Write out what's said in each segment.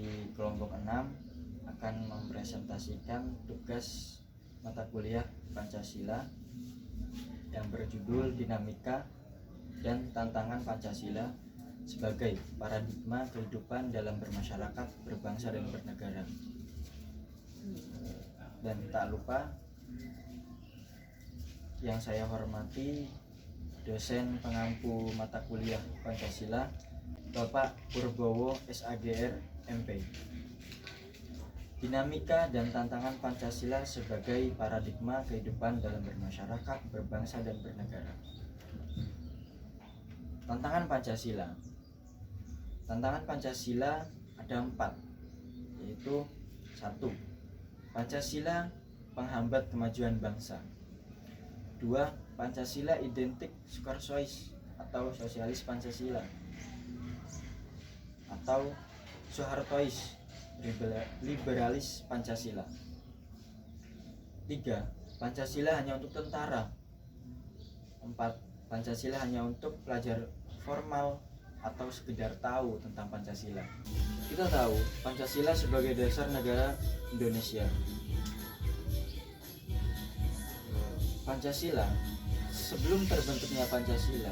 di kelompok 6 akan mempresentasikan tugas mata kuliah Pancasila yang berjudul Dinamika dan Tantangan Pancasila sebagai Paradigma Kehidupan dalam Bermasyarakat, Berbangsa, dan Bernegara. Dan tak lupa yang saya hormati dosen pengampu mata kuliah Pancasila Bapak Purbowo SAGR MP. Dinamika dan tantangan Pancasila sebagai paradigma kehidupan dalam bermasyarakat, berbangsa, dan bernegara. Tantangan Pancasila. Tantangan Pancasila ada 4, yaitu 1. Pancasila penghambat kemajuan bangsa. 2. Pancasila identik Sukarsois atau sosialis Pancasila atau Soehartois liberalis Pancasila. 3. Pancasila hanya untuk tentara. 4. Pancasila hanya untuk pelajar formal atau sekedar tahu tentang Pancasila. Kita tahu Pancasila sebagai dasar negara Indonesia. Pancasila, sebelum terbentuknya Pancasila,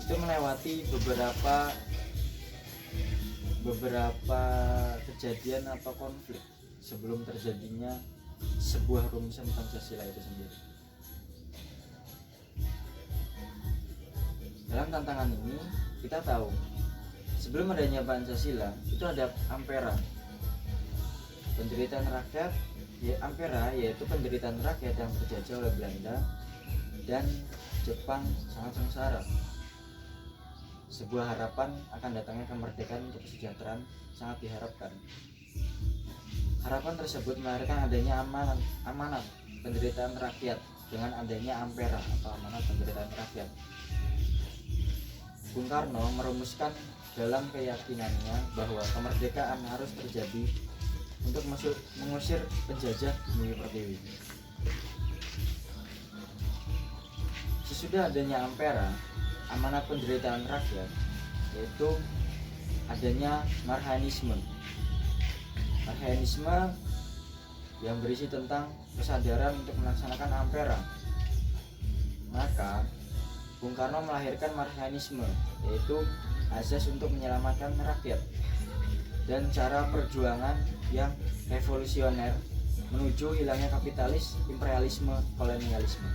itu melewati beberapa kejadian atau konflik sebelum terjadinya sebuah rumusan Pancasila itu sendiri. Dalam tantangan ini kita tahu sebelum adanya Pancasila itu ada Ampera, penderitaan rakyat. Ampera yaitu penderitaan rakyat yang terjajah oleh Belanda dan Jepang sangat sengsara. Sebuah harapan akan datangnya kemerdekaan untuk kesejahteraan sangat diharapkan. Harapan tersebut melahirkan adanya amanat penderitaan rakyat dengan adanya Ampera atau amanat penderitaan rakyat. Bung Karno merumuskan dalam keyakinannya bahwa kemerdekaan harus terjadi untuk mengusir penjajah bumi pertiwi. Sesudah adanya Ampera, amanat penderitaan rakyat, yaitu adanya Marhaenisme. Marhaenisme yang berisi tentang kesadaran untuk melaksanakan Ampera. Maka Bung Karno melahirkan Marhaenisme, yaitu asas untuk menyelamatkan rakyat dan cara perjuangan yang revolusioner menuju hilangnya kapitalis, imperialisme, kolonialisme.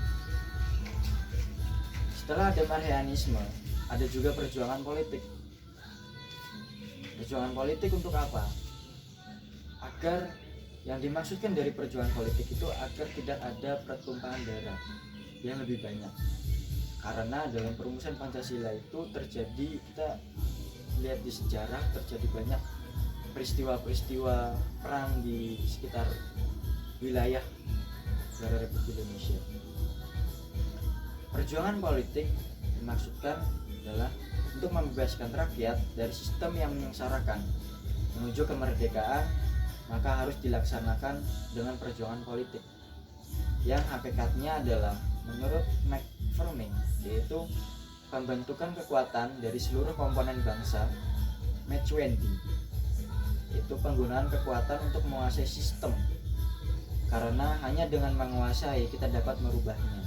Setelah ada Marhaenisme, ada juga perjuangan politik. Perjuangan politik untuk apa? Agar yang dimaksudkan dari perjuangan politik itu agar tidak ada pertumpahan darah yang lebih banyak. Karena dalam perumusan Pancasila itu terjadi, kita lihat di sejarah, terjadi banyak peristiwa-peristiwa perang di sekitar wilayah negara Republik Indonesia. Perjuangan politik dimaksudkan adalah untuk membebaskan rakyat dari sistem yang menyengsarakan menuju kemerdekaan, maka harus dilaksanakan dengan perjuangan politik yang hakikatnya adalah menurut McFarlane, yaitu pembentukan kekuatan dari seluruh komponen bangsa, Match-Wendy, itu penggunaan kekuatan untuk menguasai sistem, karena hanya dengan menguasai kita dapat merubahnya.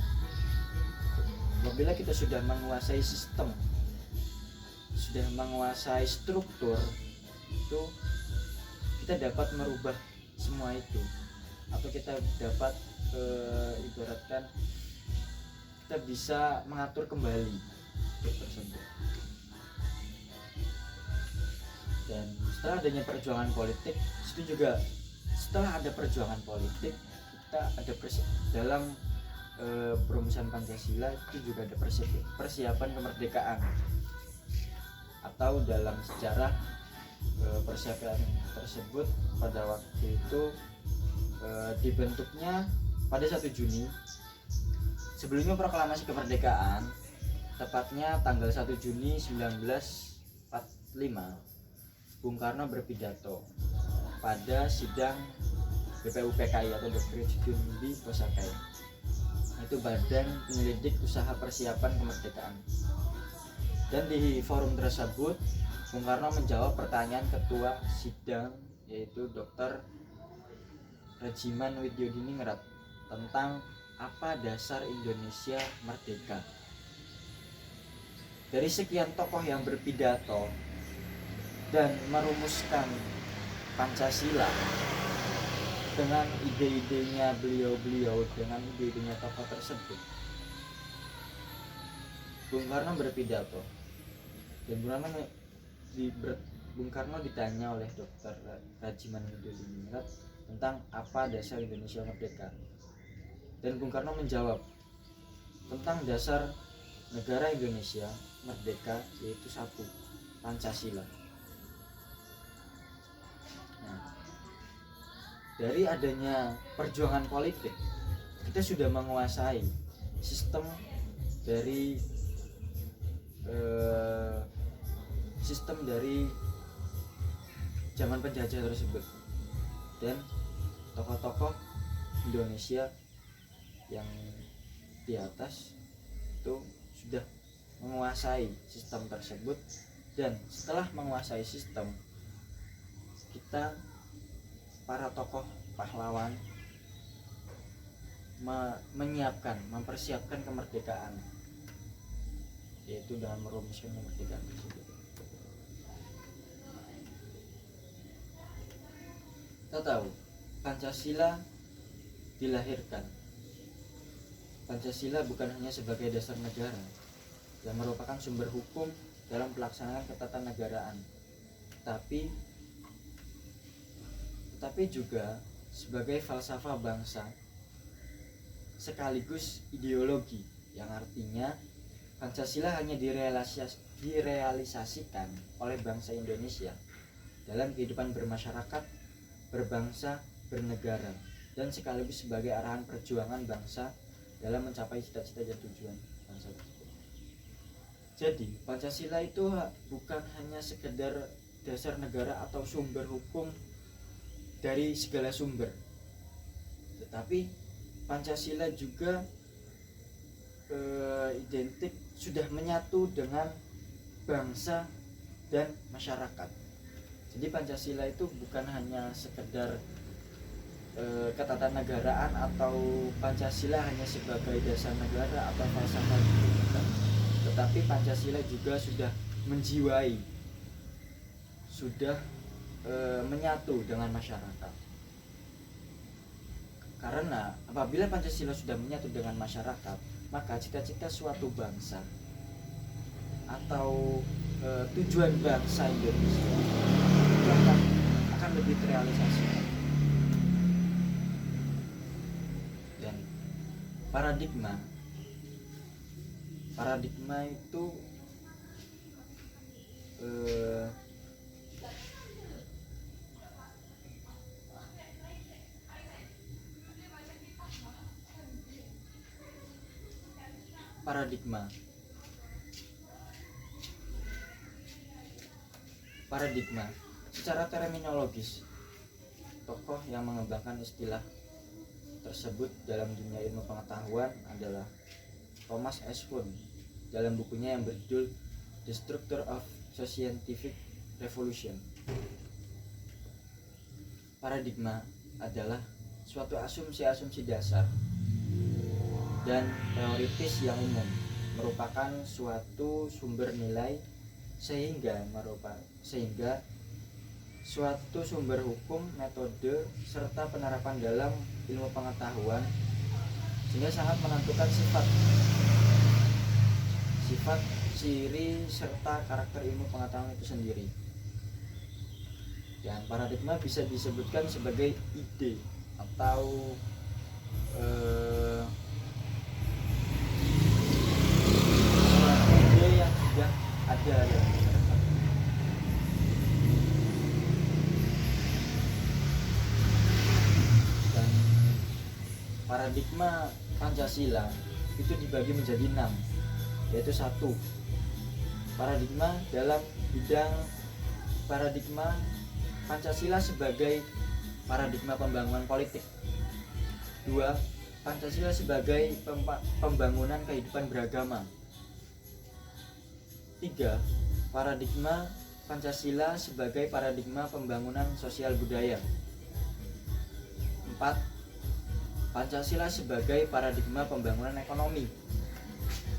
Apabila kita sudah menguasai sistem, sudah menguasai struktur, itu kita dapat merubah semua itu, atau kita dapat ibaratkan kita bisa mengatur kembali tersebut. Dan setelah adanya perjuangan politik, itu juga setelah ada perjuangan politik, kita ada dalam perumusan Pancasila itu juga ada persiapan kemerdekaan, atau dalam sejarah persiapan tersebut pada waktu itu dibentuknya pada 1 Juni sebelumnya proklamasi kemerdekaan, tepatnya tanggal 1 Juni 1945. Bung Karno berpidato pada sidang BPUPKI atau Doktrin Studi Posakai, itu Badan Penyelidik Usaha Persiapan Kemerdekaan. Dan di forum tersebut Bung Karno menjawab pertanyaan ketua sidang yaitu Dr. Rajiman Widyodiningrat tentang apa dasar Indonesia merdeka. Dari sekian tokoh yang berpidato dan merumuskan Pancasila dengan ide-idenya beliau-beliau, dengan ide-idenya tokoh tersebut, Bung Karno berpidato dan Bung Karno ditanya oleh Dr. Rajiman Widyodiningrat tentang apa dasar Indonesia merdeka, dan Bung Karno menjawab tentang dasar negara Indonesia merdeka yaitu satu, Pancasila. Nah, dari adanya perjuangan politik, kita sudah menguasai sistem dari zaman penjajah tersebut, dan tokoh-tokoh Indonesia yang di atas itu sudah menguasai sistem tersebut. Dan setelah menguasai sistem, kita para tokoh pahlawan mempersiapkan kemerdekaan, yaitu dengan merumuskan kemerdekaan tersebut. Kita tahu Pancasila dilahirkan. Pancasila bukan hanya sebagai dasar negara yang merupakan sumber hukum dalam pelaksanaan ketatanegaraan, tetapi juga sebagai falsafah bangsa sekaligus ideologi, yang artinya Pancasila hanya direalisasikan oleh bangsa Indonesia dalam kehidupan bermasyarakat, berbangsa, bernegara, dan sekaligus sebagai arahan perjuangan bangsa dalam mencapai cita-cita dan tujuan bangsa tersebut. Jadi Pancasila itu bukan hanya sekedar dasar negara atau sumber hukum dari segala sumber, tetapi Pancasila juga identik sudah menyatu dengan bangsa dan masyarakat. Jadi Pancasila itu bukan hanya sekedar ketatanegaraan atau Pancasila hanya sebagai dasar negara atau falsafah negara, tetapi Pancasila juga sudah menjiwai, sudah menyatu dengan masyarakat. Karena apabila Pancasila sudah menyatu dengan masyarakat, maka cita-cita suatu bangsa atau tujuan bangsa Indonesia itu akan lebih terrealisasi. Dan paradigma itu paradigma secara terminologis, tokoh yang mengembangkan istilah tersebut dalam dunia ilmu pengetahuan adalah Thomas S. Kuhn dalam bukunya yang berjudul The Structure of Scientific Revolution. Paradigma adalah suatu asumsi-asumsi dasar dan teoritis yang umum, merupakan suatu sumber nilai sehingga suatu sumber hukum, metode, serta penerapan dalam ilmu pengetahuan, sehingga sangat menentukan sifat, ciri, serta karakter ilmu pengetahuan itu sendiri. Dan paradigma bisa disebutkan sebagai ide atau ide yang sudah ada dalam masyarakat. Dan paradigma Pancasila itu dibagi menjadi 6, yaitu 1, paradigma dalam bidang paradigma Pancasila sebagai paradigma pembangunan politik. 2, Pancasila sebagai pembangunan kehidupan beragama. 3, paradigma Pancasila sebagai paradigma pembangunan sosial budaya. 4. Pancasila sebagai paradigma pembangunan ekonomi.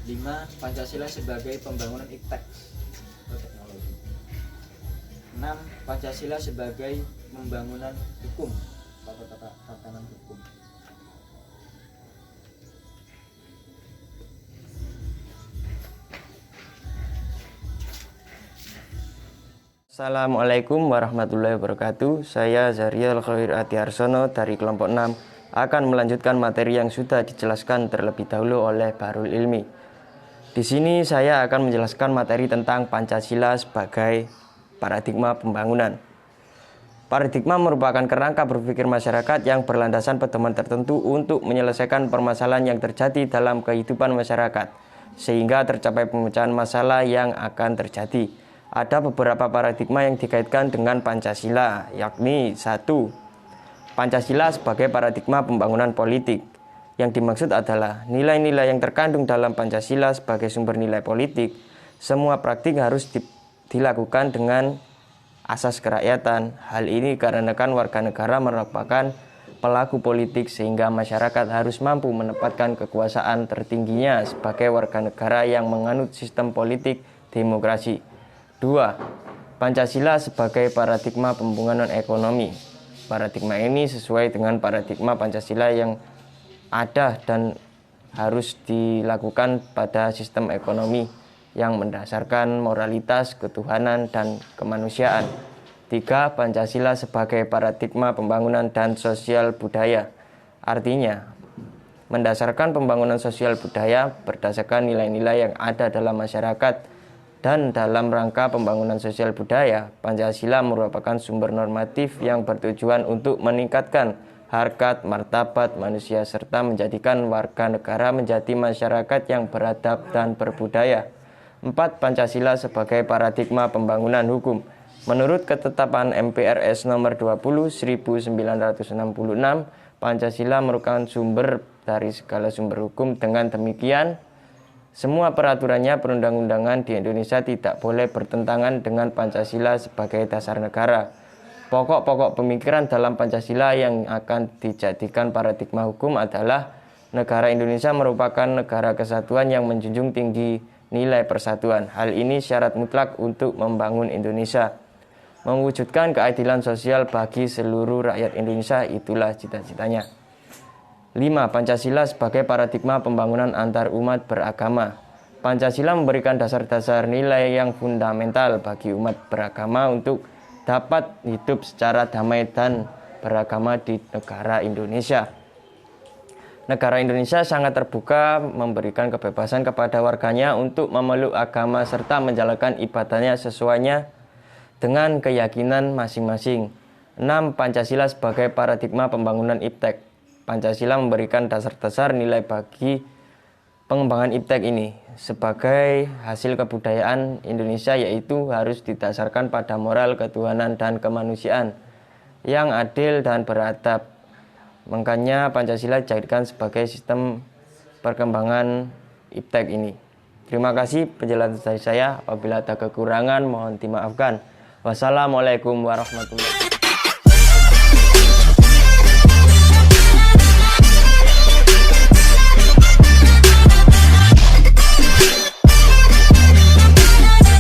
5. Pancasila sebagai pembangunan iptek atau teknologi. 6. Pancasila sebagai pembangunan hukum atau tatanan hukum. Assalamualaikum warahmatullahi wabarakatuh. Saya Zariel Khair Adiarsono dari kelompok 6 akan melanjutkan materi yang sudah dijelaskan terlebih dahulu oleh Bahrul Ilmi. Di sini saya akan menjelaskan materi tentang Pancasila sebagai paradigma pembangunan. Paradigma merupakan kerangka berpikir masyarakat yang berlandasan pedoman tertentu untuk menyelesaikan permasalahan yang terjadi dalam kehidupan masyarakat, sehingga tercapai pemecahan masalah yang akan terjadi. Ada beberapa paradigma yang dikaitkan dengan Pancasila, yakni 1. Pancasila sebagai paradigma pembangunan politik. Yang dimaksud adalah nilai-nilai yang terkandung dalam Pancasila sebagai sumber nilai politik. Semua praktik harus dilakukan dengan asas kerakyatan. Hal ini dikarenakan warga negara merupakan pelaku politik, sehingga masyarakat harus mampu menempatkan kekuasaan tertingginya sebagai warga negara yang menganut sistem politik demokrasi. 2. Pancasila sebagai paradigma pembangunan ekonomi. Paradigma ini sesuai dengan paradigma Pancasila yang ada dan harus dilakukan pada sistem ekonomi yang mendasarkan moralitas, ketuhanan, dan kemanusiaan. 3. Pancasila sebagai paradigma pembangunan dan sosial budaya. Artinya, mendasarkan pembangunan sosial budaya berdasarkan nilai-nilai yang ada dalam masyarakat. Dan dalam rangka pembangunan sosial budaya, Pancasila merupakan sumber normatif yang bertujuan untuk meningkatkan harkat martabat manusia serta menjadikan warga negara menjadi masyarakat yang beradab dan berbudaya. 4. Pancasila sebagai paradigma pembangunan hukum. Menurut ketetapan MPRS nomor 20 1966, Pancasila merupakan sumber dari segala sumber hukum. Dengan demikian, semua peraturannya perundang-undangan di Indonesia tidak boleh bertentangan dengan Pancasila sebagai dasar negara. Pokok-pokok pemikiran dalam Pancasila yang akan dijadikan paradigma hukum adalah negara Indonesia merupakan negara kesatuan yang menjunjung tinggi nilai persatuan. Hal ini syarat mutlak untuk membangun Indonesia. Mewujudkan keadilan sosial bagi seluruh rakyat Indonesia, itulah cita-citanya. 5. Pancasila sebagai paradigma pembangunan antar umat beragama. Pancasila memberikan dasar-dasar nilai yang fundamental bagi umat beragama untuk dapat hidup secara damai dan beragama di negara Indonesia. Negara Indonesia sangat terbuka, memberikan kebebasan kepada warganya untuk memeluk agama serta menjalankan ibadahnya sesuainya dengan keyakinan masing-masing. 6. Pancasila sebagai paradigma pembangunan iptek. Pancasila memberikan dasar-dasar nilai bagi pengembangan iptek ini sebagai hasil kebudayaan Indonesia, yaitu harus didasarkan pada moral, ketuhanan, dan kemanusiaan yang adil dan beradab. Makanya Pancasila dijadikan sebagai sistem perkembangan iptek ini. Terima kasih penjelasan dari saya. Apabila ada kekurangan mohon dimaafkan. Wassalamualaikum warahmatullahi wabarakatuh.